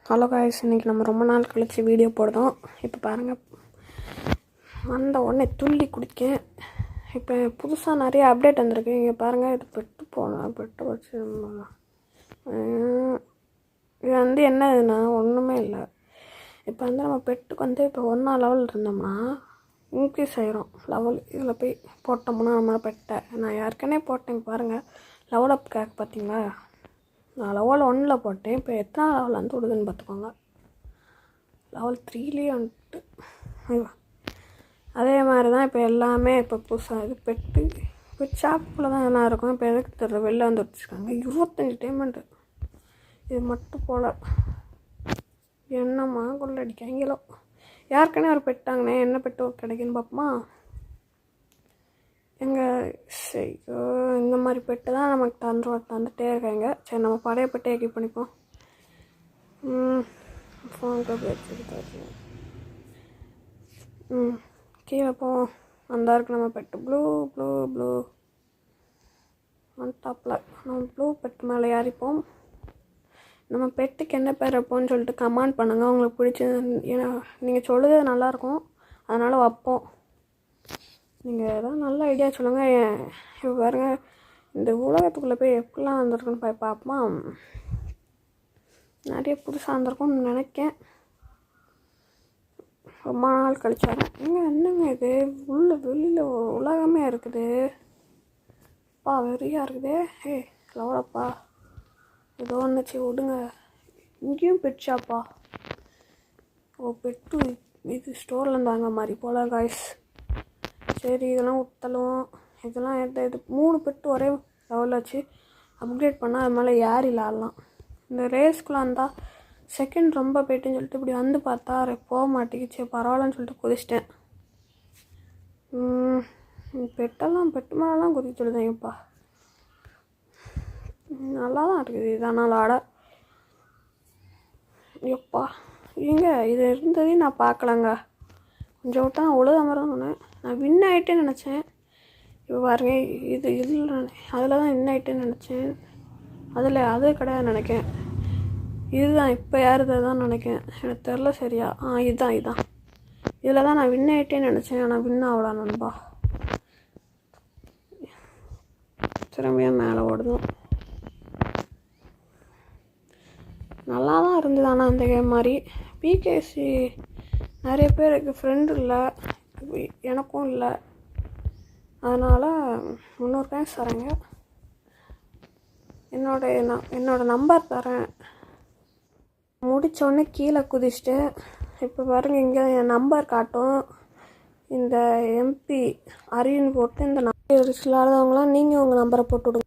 Hello guys, இன்றைக்கி நம்ம ரொம்ப நாள் கழித்து வீடியோ போடுறோம். இப்போ பாருங்கள், வந்த உடனே துள்ளி குடிக்கேன். இப்போ புதுசாக நிறைய அப்டேட் வந்திருக்கு. இங்கே பாருங்கள், இது பெட்டு வச்சு இது வந்து என்னதுன்னா ஒன்றுமே இல்லை. இப்போ வந்து நம்ம பெட்டுக்கு வந்து இப்போ 1 லெவல் இருந்தோம்னா இன்க்ரீஸ் ஆகிரும் லெவல். இதில் போய் போட்டோம்னா நம்மளை பெட்டை நான் ஏற்கனவே போட்டேன். பாருங்கள், லெவல் அப் கேக் பார்த்தீங்களா? நான் லெவல் 1 போட்டேன். இப்போ எத்தனை லெவல் வந்து விடுதுன்னு பார்த்துக்கோங்க. லெவல் 3 வந்துட்டு அதே மாதிரி தான் இப்போ எல்லாமே. இப்போ புதுசாக இது இப்போ ஷாப்புக்குள்ளே தான் என்ன இருக்கும். இப்போ எதுக்கு தெரியல, வெளில வந்து வச்சுருக்காங்க 25 டைமண்டு. இது மட்டும் போல் என்னம்மா கொள்ளடிக்காங்களோ. யாருக்குன்னே ஒரு பெட்டாங்கண்ணே, என்ன பெட்டு கிடைக்குன்னு பார்ப்போமா? சரி, இந்த மாதிரி பெட்டு தான் நமக்கு தந்துகிட்டே இருக்காங்க. சரி, நம்ம பழைய பெட்டையை கீப் பண்ணிப்போம். ஃபோன் கப்பி வச்சுக்கிட்டாச்சு. கீழே போவோம். அந்த இருக்கு நம்ம பெட்டு ப்ளூ ஒன் டாப்பில். நம்ம ப்ளூ பெட்டு மேலே ஏறிப்போம். நம்ம பெட்டுக்கு என்ன பேர் வைப்போம்னு சொல்லிட்டு கமெண்ட் பண்ணுங்கள். உங்களுக்கு பிடிச்சது, ஏன்னா நீங்கள் சொல்லுறது நல்லாயிருக்கும், அதனால் வைப்போம். நீங்கள் எதாவது நல்ல ஐடியா சொல்லுங்கள். இப்போ பாருங்கள், இந்த உலகத்துக்குள்ளே போய் எப்படிலாம் வந்திருக்குன்னு பார்ப்போமா? நிறைய புதுசாக வந்திருக்கும்னு நினைக்கேன். ரொம்ப நாள் கழிச்சு வரேன். என்னங்க இது வெளியில் உலகமே இருக்குது. வெறியாக இருக்குதே. லவலப்பா ஏதோ ஒன்றுச்சு விடுங்க. இங்கேயும் பெட்ஷாப்பா? பெட்டு இது ஸ்டோர்லேருந்து வாங்க மாதிரி போல காய்ஸ். சரி, இதெல்லாம் விட்டலும். இதெல்லாம் இது 3 பெட்டு ஒரே லெவலில் வச்சு அப்கிரேட் பண்ணால் அது மேலே ஏறி விளாட்லாம். இந்த ரேஸ்க்குள்ளே இருந்தால் செகண்ட் ரொம்ப போய்ட்டுன்னு சொல்லிட்டு இப்படி வந்து பார்த்தா போக மாட்டேங்குச்சு. பரவாயில்லன்னு சொல்லிட்டு குதிச்சிட்டேன். பெட்டு மேலாம் குதிக்க சொல்லுதாங்கப்பா. நல்லா தான் இருக்குது. இதனால் ஆட எப்பா இது இருந்ததையும் நான் பார்க்கலங்க. கொஞ்சம் விட்டா உழுத மாதிரி தான் சொன்னேன். நான் வின் ஆகிட்டேன்னு நினச்சேன். இப்போ பாருங்க, இதில் அதில் தான் வின் ஆகிட்டேன்னு நினச்சேன். அது கிடையாது நினைக்கேன். இதுதான் இப்போ யாருதை தான் நினைக்கேன். எனக்கு தெரில சரியா. இதுதான் இதில் தான் நான் வின் ஆகிட்டேன்னு நினச்சேன். ஆனால் வின் ஆகலா நண்பா. திறமையாக மேலே ஓடுதும். நல்லா தான் இருந்தது. ஆனால் அந்த கேம் மாதிரி பிகேசி நிறைய பேருக்கு ஃப்ரெண்டு இல்லை, எனக்கும் இல்லை. அதனால் இன்னொரு டைம் தரேங்க. என்னோட நம்பர் தரேன். முடித்தோடனே கீழே குதிச்சுட்டு இப்போ பாருங்கள், இங்கே என் நம்பர் காட்டும். இந்த MP அரியன்னு போட்டு இந்த நம்பர் இல்லாதவங்களாம் நீங்கள் உங்கள் நம்பரை போட்டு விடுங்க.